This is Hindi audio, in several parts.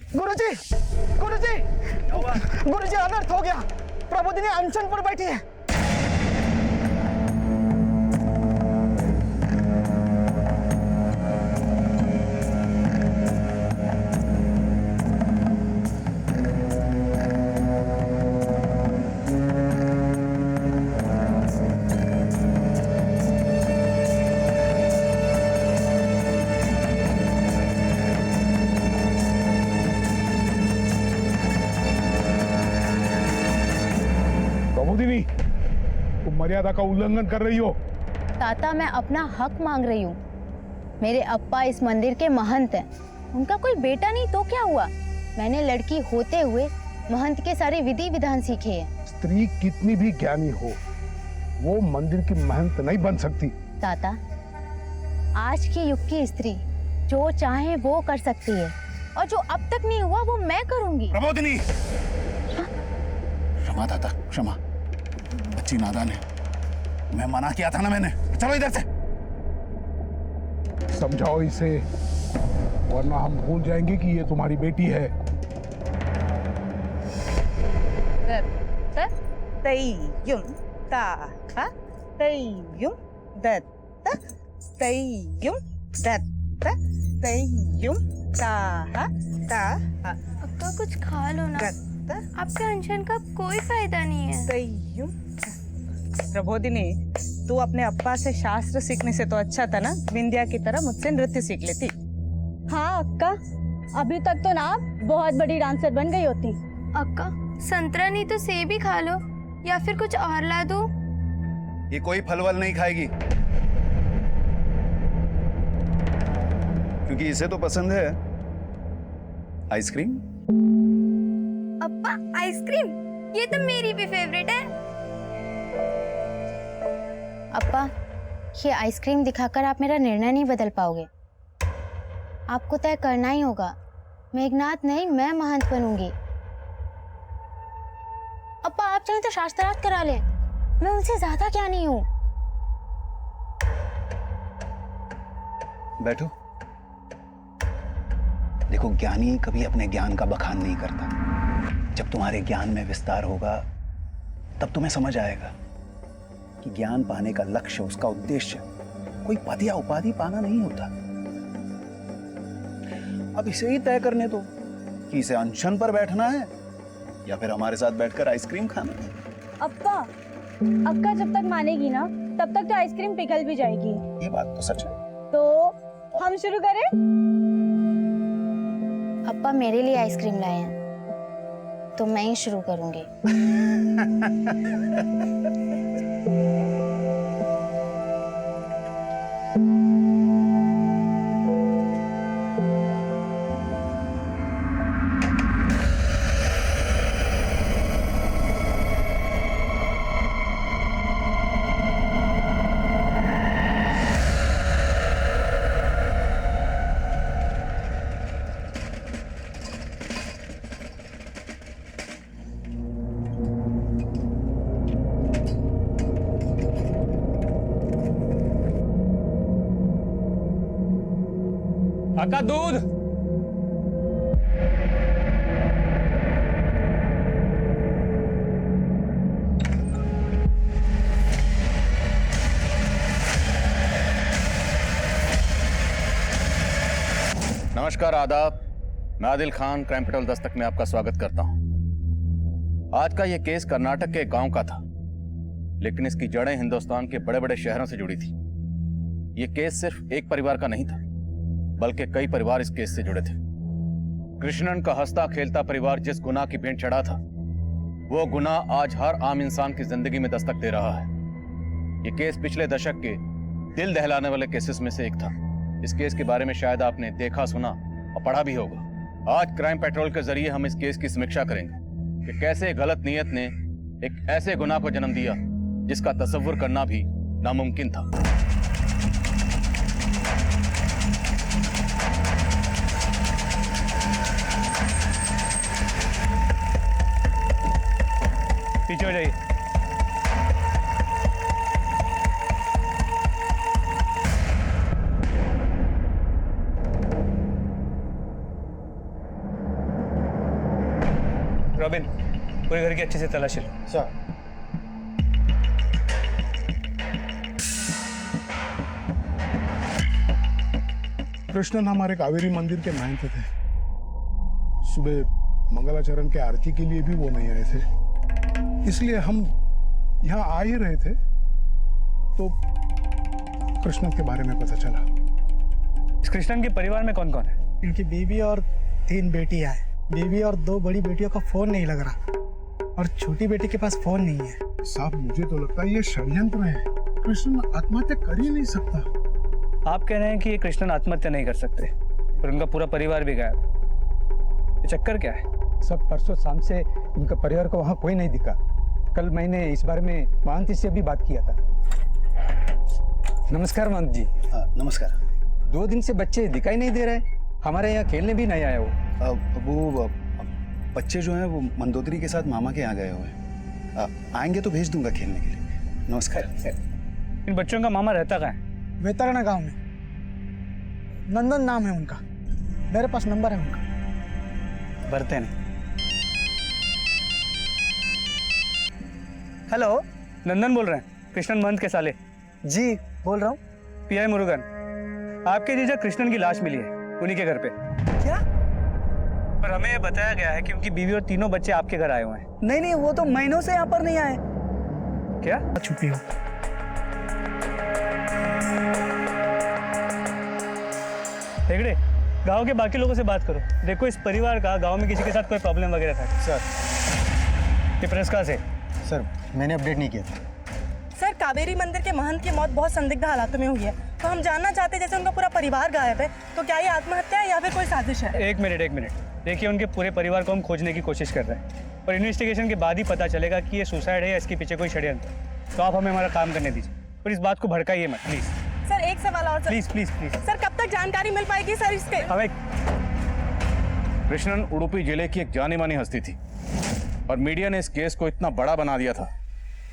गुरुजी, गुरुजी, गुरुजी अनर्थ हो गया। प्रबोधिनी अनशन पर बैठी है। प्रबोधिनी, तुम मर्यादा का उल्लंघन कर रही हो। ताता, मैं अपना हक मांग रही हूँ। मेरे अप्पा इस मंदिर के महंत हैं। उनका कोई बेटा नहीं तो क्या हुआ? मैंने लड़की होते हुए महंत के सारे विधि विधान सीखे हैं। स्त्री कितनी भी ज्ञानी हो, वो मंदिर की महंत नहीं बन सकती। ताता, आज के युग की स्त्री जो चाहे वो कर सकती है, और जो अब तक नहीं हुआ वो मैं करूंगी। प्रबोधिनी, क्षमा ताता, क्षमा। बच्ची नादान है, मैं मना किया था ना मैंने। चलो इधर से। समझाओ इसे, वरना हम भूल जाएंगे कि ये तुम्हारी बेटी है। तय्युम ताहा तय्युम दत्त तय्युम दत्त तय्युम ताहा ताहा। अक्का कुछ खा लो ना, दत्त आपके अनशन का कोई फायदा नहीं है। तय्युम। प्रबोधिनी, तू अपने अप्पा से शास्त्र सीखने से तो अच्छा था ना विंध्या की तरह मुझसे नृत्य सीख लेती। हाँ अक्का, अभी तक तो ना आप बहुत बड़ी डांसर बन गई होती। अक्का, संतरा नहीं तो सेब ही खा लो, या फिर कुछ और ला दूं? ये कोई फल वल नहीं खाएगी, क्योंकि इसे तो पसंद है आइसक्रीम। अप्पा, आइसक्रीम? ये तो मेरी भी फेवरेट है। अप्पा, ये आइसक्रीम दिखाकर आप मेरा निर्णय नहीं बदल पाओगे। आपको तय करना ही होगा। मेघनाथ नहीं, मैं महंत बनूंगी। अप्पा, आप चाहें तो शास्त्रार्थ करा लें, मैं उनसे ज्यादा ज्ञानी हूँ। बैठो। देखो, ज्ञानी कभी अपने ज्ञान का बखान नहीं करता। जब तुम्हारे ज्ञान में विस्तार होगा तब तुम्हें समझ आएगा कि ज्ञान पाने का लक्ष्य, उसका उद्देश्य कोई पद या उपाधि पाना नहीं होता। अब इसे ही तय करने दो कि इसे अनशन पर बैठना है या फिर हमारे साथ बैठकर आइसक्रीम खाना है। अप्पा, अक्का जब तक मानेगी ना तब तक तो आइसक्रीम पिघल भी जाएगी। ये बात तो सच है। तो हम शुरू करें? अप्पा मेरे लिए आइसक्रीम लाए हैं, तो मैं ही शुरू करूंगी। अक्का, दूध। नमस्कार, आदाब। मैं आदिल खान, क्राइम पेट्रोल दस्तक में आपका स्वागत करता हूं। आज का यह केस कर्नाटक के एक गांव का था, लेकिन इसकी जड़ें हिंदुस्तान के बड़े बड़े शहरों से जुड़ी थी। यह केस सिर्फ एक परिवार का नहीं था, बल्कि कई परिवार इस केस से जुड़े थे। कृष्णन का हंसता खेलता परिवार जिस गुनाह की भेंट चढ़ा था, वो गुनाह आज हर आम इंसान की जिंदगी में दस्तक दे रहा है। ये केस पिछले दशक के दिल दहलाने वाले केसेस में से एक था। इस केस के बारे में शायद आपने देखा, सुना और पढ़ा भी होगा। आज क्राइम पेट्रोल के जरिए हम इस केस की समीक्षा करेंगे कि कैसे गलत नीयत ने एक ऐसे गुनाह को जन्म दिया जिसका तसव्वुर करना भी नामुमकिन था। पीछे हो जाइए। रॉबिन, पूरे घर की अच्छे से तलाशी लो। सर। कृष्णन हमारे कावेरी मंदिर के महंत थे। सुबह मंगलाचरण के आरती के लिए भी वो नहीं आए थे, इसलिए हम यहाँ आ ही रहे थे तो कृष्णन के बारे में पता चला। इस कृष्णन के परिवार में कौन कौन है? इनकी बीवी और 3 बेटियां हैं। बीवी और 2 बड़ी बेटियों का फोन नहीं लग रहा और छोटी बेटी के पास फोन नहीं है। साहब मुझे तो लगता है ये षड्यंत्र है। कृष्णन आत्महत्या कर ही नहीं सकता। आप कह रहे हैं कि ये कृष्णन आत्महत्या नहीं कर सकते, पर उनका पूरा परिवार भी गायब। ये चक्कर क्या है? सब परसों शाम से इनका परिवार को वहाँ कोई नहीं दिखा। कल मैंने इस बारे में महंत से भी बात किया था। नमस्कार महंत जी। नमस्कार। 2 दिन से बच्चे दिखाई नहीं दे रहे, हमारे यहाँ खेलने भी नहीं आया वो बच्चे जो हैं वो मंदोदरी के साथ मामा के यहाँ गए हुए हैं। आएंगे तो भेज दूंगा खेलने के लिए। नमस्कार। इन बच्चों का मामा रहता कहाँ है? वेतरणा गांव में। नंदन नाम है उनका। मेरे पास नंबर है उनका। भरते नहीं। हेलो। नंदन बोल रहे हैं, कृष्णन महंत के साले। जी बोल रहा हूँ। पीआई मुरुगन, आपके जीजा कृष्णन की लाश मिली है उन्हीं के घर पे। क्या? पर हमें ये बताया गया है कि उनकी बीवी और 3 बच्चे आपके घर आए हुए हैं। नहीं, वो तो महीनों से यहाँ पर नहीं आए। क्या? छुपी हो। हेगड़े, गांव के बाकी लोगों से बात करो। देखो इस परिवार का गांव में किसी के साथ कोई प्रॉब्लम वगैरह था? सर। ये प्रेस कहाँ से? सर मैंने अपडेट नहीं किया था। सर, कावेरी मंदिर के महंत की मौत बहुत संदिग्ध हालातों में हुई है, तो हम जानना चाहते हैं, जैसे उनका पूरा परिवार गायब है, तो क्या ये आत्महत्या है या फिर कोई साजिश है? एक मिनट। देखिए, उनके पूरे परिवार को हम खोजने की कोशिश कर रहे हैं, और इन्वेस्टिगेशन के बाद ही पता चलेगा कि ये सुसाइड है या इसके पीछे कोई षड्यंत्र। तो आप हमें हमारा काम करने दीजिए, और इस बात को भड़काइए मत प्लीज। सर एक सवाल और। Please please please. सर, कब तक जानकारी मिल पाएगी सर इसके? हमें कृष्णन उडुपी जिले की एक जानी मानी हस्ती थी, और मीडिया ने इस केस को इतना बड़ा बना दिया था,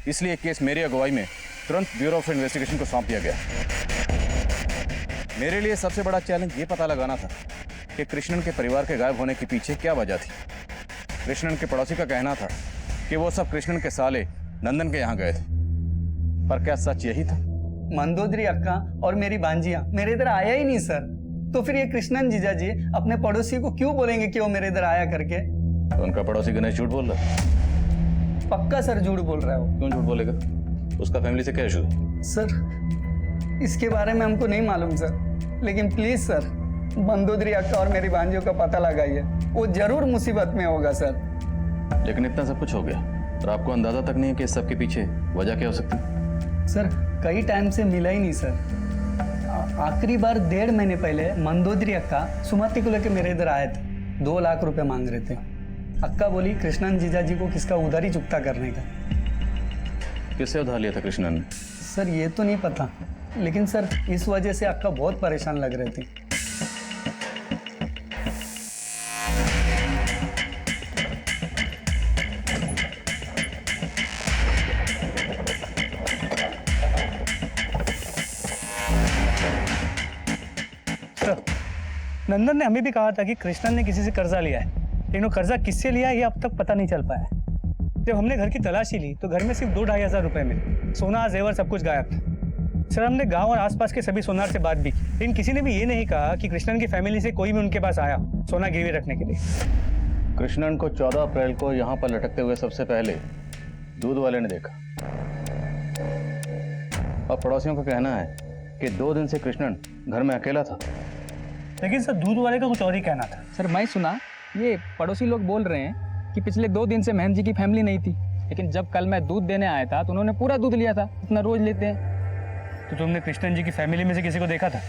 इसलिए केस मेरी अगुवाई में तुरंत ब्यूरो ऑफ इन्वेस्टिगेशन को सौंप दिया गया। मेरे लिए सबसे बड़ा चैलेंज ये पता लगाना था कि कृष्णन के परिवार के गायब होने के पीछे क्या वजह थी। कृष्णन के पड़ोसी का कहना था कि वो सब कृष्णन के साले नंदन के यहाँ गए थे, पर क्या सच यही था? मंदोदरी अक्का और मेरी भांजिया मेरे इधर आया ही नहीं सर। तो फिर ये कृष्णन जीजा जी अपने पड़ोसी को क्यों बोलेंगे कि वो मेरे इधर आया करके? तो उनका पड़ोसी गणेश झूठ बोल रहा? पक्का सर झूठ बोल रहा है वो। क्यों झूठ बोलेगा? उसका फैमिली से क्या इशू? सर इसके बारे में हमको नहीं मालूम सर, लेकिन प्लीज सर मंदोदरी अक्का और मेरी भांजियों का पता लगाइए, वो जरूर मुसीबत में होगा सर। लेकिन इतना सब कुछ हो गया और आपको अंदाजा तक नहीं है कि इस सब के पीछे वजह क्या हो सकती? सर कई टाइम से मिला ही नहीं सर। आखिरी बार 1.5 महीने पहले मंदोदरी अक्का सुमति को लेकर मेरे इधर आए थे। 2 लाख रुपए मांग रहे थे। अक्का बोली कृष्णन जीजा जी को किसका उधारी चुकता करने का। किससे उधार लिया था कृष्णन ने? सर ये तो नहीं पता, लेकिन सर इस वजह से अक्का बहुत परेशान लग रहे थे। सर, नंदन ने हमें भी कहा था कि कृष्णन ने किसी से कर्जा लिया है, लेकिन वो कर्जा किससे लिया है ये अब तक पता नहीं चल पाया है। जब हमने घर की तलाशी ली तो घर में सिर्फ 2-2.5 हज़ार रुपए मिले। सोना जेवर सब कुछ गायब था। सर हमने गांव और आसपास के सभी सोनार से बात भी की, लेकिन किसी ने भी ये नहीं कहा कि कृष्णन की फैमिली से कोई भी उनके पास आया हो सोना गिरवी रखने के लिए। कृष्णन को 14 अप्रैल को यहाँ पर लटकते हुए सबसे पहले दूध वाले ने देखा, और पड़ोसियों का कहना है कि 2 दिन से कृष्णन घर में अकेला था। लेकिन सर दूध वाले का कुछ और ही कहना था। सर मैं सुना ये पड़ोसी लोग बोल रहे हैं कि पिछले 2 दिन से महंत जी की फैमिली नहीं थी, लेकिन जब कल मैं दूध देने आया था तो उन्होंने पूरा दूध लिया था, इतना रोज लेते हैं। तो तुमने कृष्णन जी की फैमिली में से किसी को देखा था?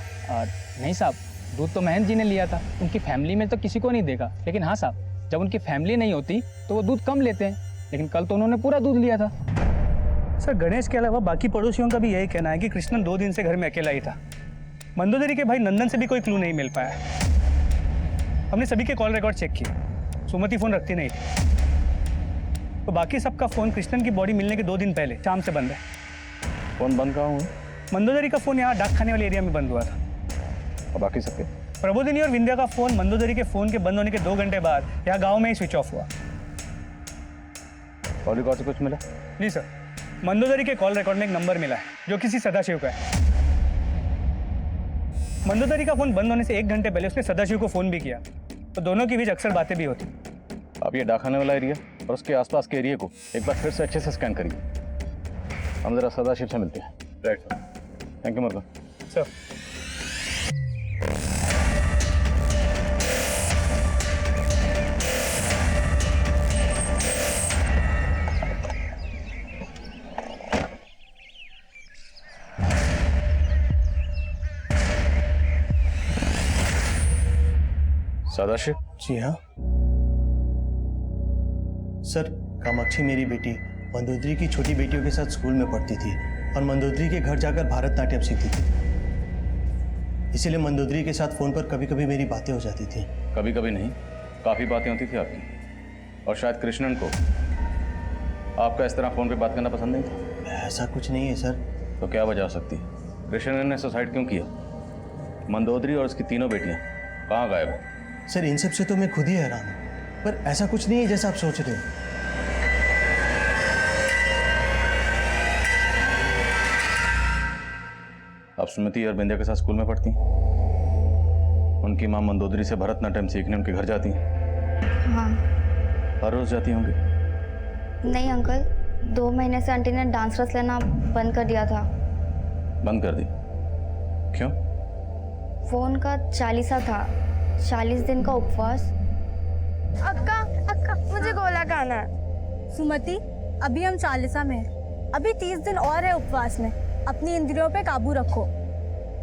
नहीं साहब, दूध तो महंत जी ने लिया था, उनकी फैमिली में तो किसी को नहीं देखा। लेकिन हाँ साहब, जब उनकी फैमिली नहीं होती तो वो दूध कम लेते हैं, लेकिन कल तो उन्होंने पूरा दूध लिया था। सर गणेश के अलावा बाकी पड़ोसियों का भी यही कहना है कि कृष्णन 2 दिन से घर में अकेला ही था। मंदोदरी के भाई नंदन से भी कोई क्लू नहीं मिल पाया। हमने सभी के कॉल रिकॉर्ड चेक किए, सुमति फोन रखती नहीं थी। तो बाकी सबका फोन कृष्णन की बॉडी मिलने के 2 दिन पहले शाम से बंद है। फोन बंद कहाँ हुआ? मंदोदरी का फोन यहाँ डाक खाने वाले एरिया में बंद हुआ था। और बाकी सबके? प्रबोधिनी और विंध्या का फोन मंदोदरी के फोन के बंद होने के 2 घंटे बाद यहाँ गाँव में ही स्विच ऑफ हुआ। कॉल रिकॉर्ड से कुछ मिला? जी सर, मंदोदरी के कॉल रिकॉर्ड में एक नंबर मिला है जो किसी सदाशिव का है। मंदोदरी का फोन बंद होने से 1 घंटे पहले उसने सदाशिव को फोन भी किया, तो दोनों के बीच अक्सर बातें भी होती। अब ये डाकखाने वाला एरिया और उसके आसपास के एरिया को एक बार फिर से अच्छे से स्कैन करिए। हम जरा सदाशिव से मिलते हैं। राइट, थैंक यू मुर्गा सर। सदाशिव? जी हाँ सर, कामाक्षी मेरी बेटी मंदोदरी की छोटी बेटियों के साथ स्कूल में पढ़ती थी और मंदोदरी के घर जाकर भारतनाट्यम सीखती थी। इसीलिए मंदोदरी के साथ फोन पर कभी कभी मेरी बातें हो जाती थी। कभी कभी नहीं, काफी बातें होती थी आपकी। और शायद कृष्णन को आपका इस तरह फोन पे बात करना पसंद नहीं था। ऐसा कुछ नहीं है सर। तो क्या वजह हो सकती है? कृष्णन ने सुसाइड क्यों किया? मंदोदरी और उसकी तीनों बेटियां कहाँ गायब हैं? सर, इन सब से तो मैं खुद ही हैरान हूँ, पर ऐसा कुछ नहीं है जैसा आप सोच रहे हो। आप सुमति और बिंदिया के साथ स्कूल में पढ़ती हैं? उनकी मां मंदोदरी से भरतनाट्यम सीखने उनके घर जाती हैं? हाँ। हर रोज जाती होंगी? नहीं अंकल, 2 महीने से आंटी ने डांस क्लास लेना बंद कर दिया था। बंद कर दी? क्यों? वो उनका 40सा था, 40 दिन का उपवास। अक्का अक्का, मुझे गोला खाना है। सुमति, अभी हम 40सा में हैं। अभी 30 दिन और है उपवास में। अपनी इंद्रियों पे काबू रखो।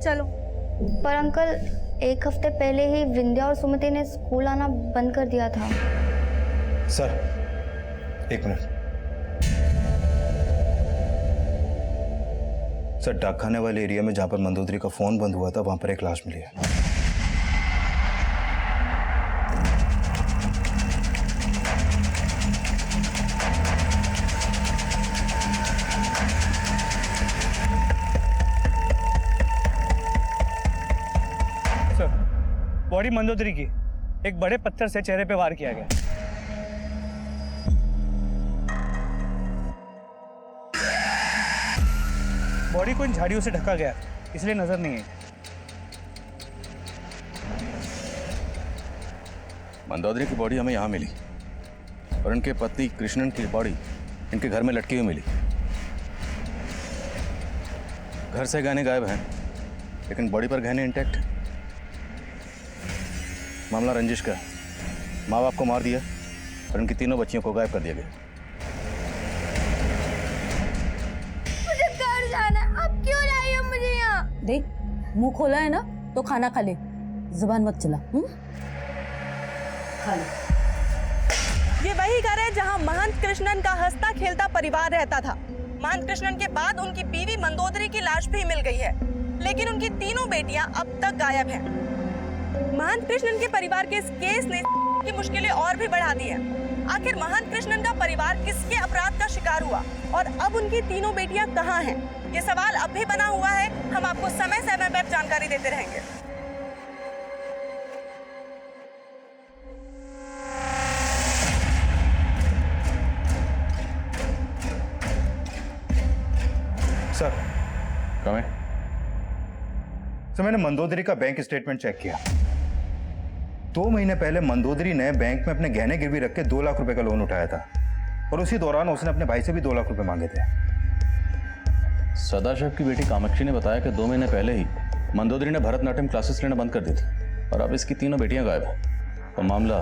चलो। पर अंकल, 1 हफ्ते पहले ही विंध्या और सुमति ने स्कूल आना बंद कर दिया था। Sir, 1 minute. सर, डाकखाने वाले एरिया में जहाँ पर मंदोदरी का फोन बंद हुआ था, वहाँ पर एक लाश मिली है। बॉडी मंदोदरी की एक बड़े पत्थर से चेहरे पे वार किया गया। बॉडी को इन झाड़ियों से ढका गया, इसलिए नजर नहीं है। मंदोदरी की बॉडी हमें यहाँ मिली और इनके पति कृष्णन की बॉडी इनके घर में लटकी हुई मिली। घर से गहने गायब हैं, लेकिन बॉडी पर गहने इंटैक्ट है। मामला रंजिश का है। माँ बाप को मार दिया और इनकी तीनों बच्चियों को गायब कर दिया गया। मुझे घर जाना है, अब क्यों लाई हो मुझे यहाँ? देख, मुंह खोला है ना तो खाना खा ले, जुबान मत चला। खा ले। ये वही घर है जहाँ महंत कृष्णन का हंसता खेलता परिवार रहता था। महंत कृष्णन के बाद उनकी बीवी मंदोदरी की लाश भी मिल गई है, लेकिन उनकी तीनों बेटियां अब तक गायब हैं। महंत कृष्णन के परिवार के इस केस ने की मुश्किलें और भी बढ़ा दी हैं। आखिर महंत कृष्णन का परिवार किसके अपराध का शिकार हुआ और अब उनकी तीनों बेटियां कहां हैं? ये सवाल अब भी बना हुआ है। हम आपको समय समय पर जानकारी देते रहेंगे। सर, कमें? सर, मैंने मंदोदरी का बैंक स्टेटमेंट चेक किया। 2 महीने पहले मंदोदरी ने बैंक में अपने गहने गिरवी रख के 2 लाख रुपए का लोन उठाया था और उसी दौरान उसने अपने भाई से भी 2 लाख रुपए मांगे थे। सदाशिव की बेटी कामाक्षी ने बताया कि 2 महीने पहले ही मंदोदरी ने भरतनाट्यम क्लासेस लेना बंद कर दी थी और अब इसकी तीनों बेटियां गायब हैं। और मामला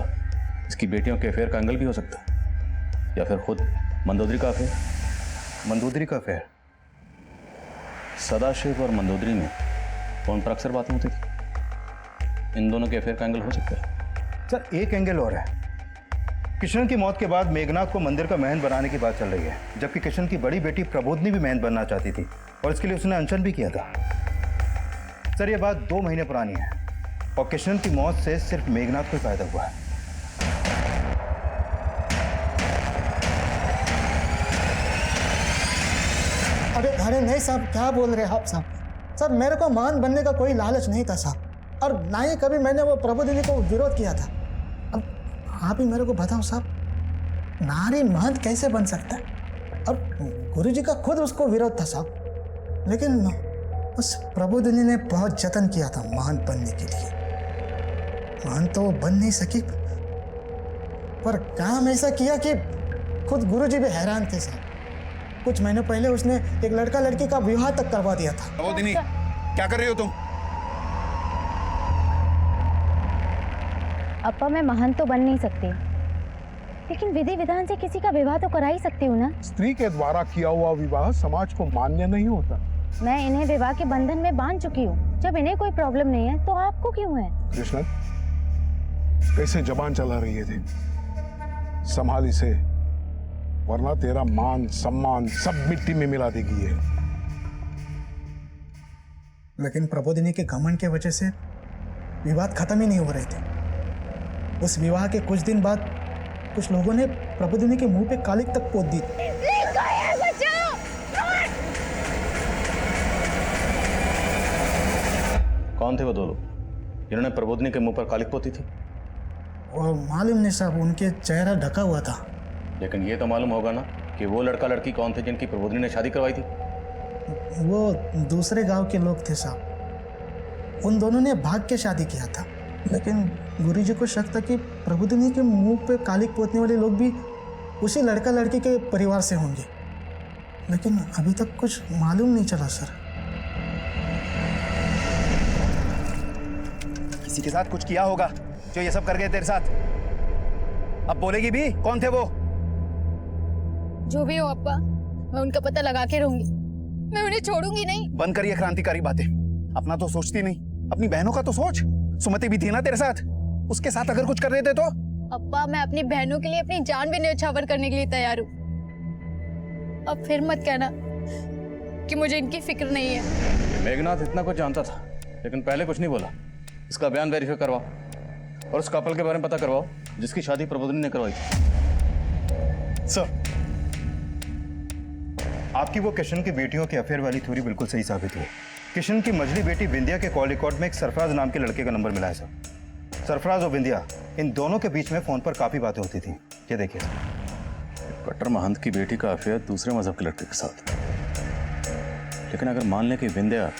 इसकी बेटियों के अफेयर का एंगल भी हो सकता है, या फिर खुद मंदोदरी का अफेयर। मंदोदरी का अफेयर? सदाशिव और मंदोदरी में फोन पर अक्सर बातें होती थी। इन दोनों के अफेयर का एंगल हो सकता है। सर, एक एंगल और है। किशन की मौत के बाद मेघनाथ को मंदिर का महंत बनाने की बात चल रही है, जबकि किशन की बड़ी बेटी प्रबोधनी भी महंत बनना चाहती थी और इसके लिए उसने अनशन भी किया था। सर, ये बात 2 महीने पुरानी है और किशन की मौत से सिर्फ मेघनाथ को फायदा हुआ है। अरे नहीं साहब, क्या बोल रहे हैं आप साहब? सर, मेरे को महंत बनने का कोई लालच नहीं था साहब, और ना ही कभी मैंने वो प्रबोधिनी को विरोध किया था। अब आप ही मेरे को बताओ साहब, नारी महंत कैसे बन सकता है? और गुरुजी का खुद उसको विरोध था साहब, लेकिन उस प्रबोधिनी ने बहुत जतन किया था महंत बनने के लिए। महंत तो वो बन नहीं सकी, पर काम ऐसा किया कि खुद गुरुजी भी हैरान थे साहब। कुछ महीनों पहले उसने एक लड़का लड़की का विवाह तक करवा दिया था। प्रबोधिनी, क्या कर रही हो तुम? अप्पा, मैं महंत तो बन नहीं सकती, लेकिन विधि विधान से किसी का विवाह तो करा ही सकती हूँ ना। स्त्री के द्वारा किया हुआ विवाह समाज को मान्य नहीं होता। मैं इन्हें विवाह के बंधन में बांध चुकी हूँ। जब इन्हें कोई प्रॉब्लम नहीं है तो आपको क्यों है? कृष्ण, कैसे जबान चला रही है थे? संभाल इसे, वरना तेरा मान सम्मान सब मिट्टी में मिला देगी है। लेकिन प्रबोधिनी के घमंड के वजह से विवाद खत्म ही नहीं हो रहे थे। उस विवाह के कुछ दिन बाद कुछ लोगों ने प्रबोधिनी के मुंह पे कालिक तक पोत दी। कौन थे वो दो लोग जिन्होंने प्रबोधिनी के मुंह पर कालिक पोती थी? और मालूम नहीं साहब, उनके चेहरा ढका हुआ था। लेकिन ये तो मालूम होगा ना कि वो लड़का लड़की कौन थे जिनकी प्रबोधिनी ने शादी करवाई थी? वो दूसरे गांव के लोग थे साहब। उन दोनों ने भाग के शादी किया था, लेकिन गुरुजी को शक था कि प्रबोधिनी के मुंह पे कालिक पोतने वाले लोग भी उसी लड़का लड़की के परिवार से होंगे, लेकिन अभी तक कुछ मालूम नहीं चला सर। किसी के साथ कुछ किया होगा जो ये सब कर गए तेरे साथ। अब बोलेगी भी? कौन थे वो? जो भी हो अप्पा, मैं उनका पता लगा के रहूंगी। मैं उन्हें छोड़ूंगी नहीं। बंद कर ये क्रांतिकारी बातें। अपना तो सोचती नहीं, अपनी बहनों का तो सोच। सुमति भी थी ना तेरे साथ, उसके साथ अगर कुछ कर रहे थे तो? अप्पा, मैं अपनी बहनों के लिए अपनी जान भी न्यौछावर करने के लिए तैयार हूँ। अब फिर मत कहना कि मुझे इनकी फिक्र नहीं है। मेघनाथ इतना कुछ जानता था, लेकिन पहले कुछ नहीं बोला। इसका बयान वेरीफाई करवाओ और उस कपल के बारे में पता करवाओ जिसकी शादी प्रबोधिनी ने करवाई थी। सर, आपकी वो किशन की बेटियों की अफेयर वाली थ्योरी बिल्कुल सही साबित हुई। किशन की मझली बेटी विंध्या के कॉल रिकॉर्ड में एक सरफराज नाम के लड़के का नंबर मिला है सर। सरफराज और विंध्या, इन दोनों के बीच में फोन पर काफी बातें होती थी। ये देखिए सर। कट्टर महंत की बेटी का अफेयर दूसरे मजहब के लड़के के साथ। लेकिन अगर मान लें कि विंध्या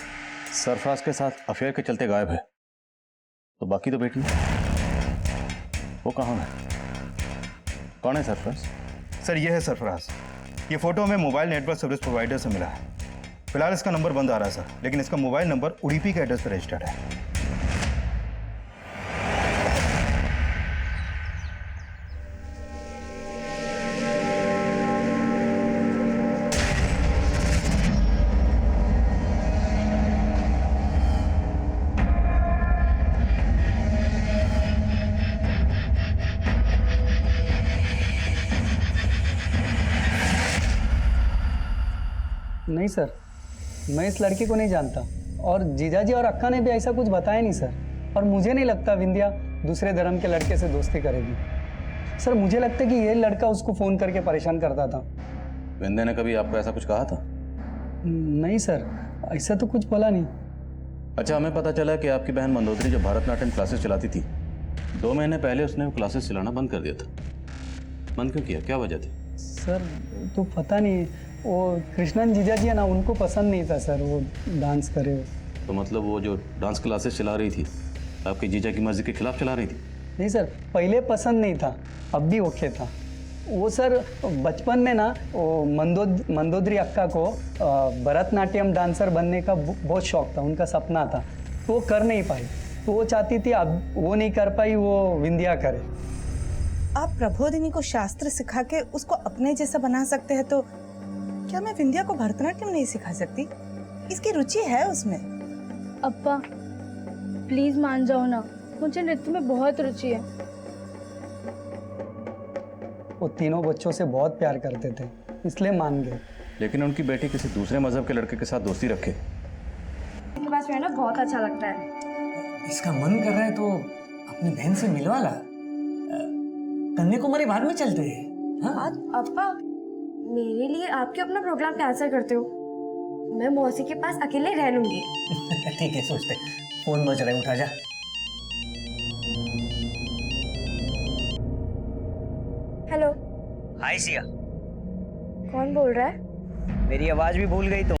सरफराज के साथ अफेयर के चलते गायब है, तो बाकी तो बेटी वो कहाँ है? कौन है सरफराज? सर, ये है सरफराज। ये फोटो हमें मोबाइल नेटवर्क सर्विस प्रोवाइडर से मिला है। फिलहाल इसका नंबर बंद आ रहा है सर, लेकिन इसका मोबाइल नंबर उडुपी के एड्रेस पर रजिस्टर्ड है। नहीं सर, मैं इस लड़की को नहीं जानता, और जीजाजी और अक्का ने भी ऐसा कुछ बताया नहीं सर। और मुझे नहीं लगता विंध्या दूसरे धर्म के लड़के से दोस्ती करेगी। सर, मुझे लगता है कि ये लड़का उसको फ़ोन करके परेशान करता था। विंध्या ने कभी आपको ऐसा कुछ कहा था? नहीं सर, ऐसा तो कुछ बोला नहीं। अच्छा, हमें पता चला कि आपकी बहन मंदोदरी जो भरतनाट्यम क्लासेस चलाती थी, 2 महीने पहले उसने वो क्लासेस चलाना बंद कर दिया था। बंद क्यों किया? क्या वजह थी? सर, तो पता नहीं, वो कृष्णन जीजाजी है ना, उनको पसंद नहीं था सर वो डांस करे। तो मतलब वो जो डांस क्लासेस चला रही थी, आपकी जीजा की मर्जी के खिलाफ चला रही थी? नहीं सर, पहले पसंद नहीं था, अब भी ओके था। वो सर बचपन में ना वो मंदोदरी अक्का को भरतनाट्यम डांसर बनने का बहुत शौक था, उनका सपना था, तो वो कर नहीं पाई। तो वो चाहती थी अब वो नहीं कर पाई, वो विंध्या करे। आप प्रबोधिनी को शास्त्र सिखा के उसको अपने जैसा बना सकते हैं, तो क्या मैं विंध्या को भरतनाट्यम नहीं सिखा सकती? इसकी रुचि है उसमें। अप्पा, प्लीज मान जाओ ना, मुझे नृत्य में बहुत रुचि है। वो तीनों बच्चों से बहुत प्यार करते थे, इसलिए मान गए। लेकिन उनकी बेटी किसी दूसरे मजहब के लड़के के साथ दोस्ती रखे। इसके पास रहना बहुत अच्छा लगता है। इसका मन कर रहा है तो अपनी बहन से मिलवा ला। कन्याकुमारी बाद में चलते हैं। हाँ? अप्पा, मेरे लिए आपके अपना प्रोग्राम कैंसिल करते हो? मैं मौसी के पास अकेले रह लूंगी। ठीक है, सोचते। फोन बज रहा है, उठा जा। हेलो। हाय सिया, कौन बोल रहा है? मेरी आवाज भी भूल गई तुम?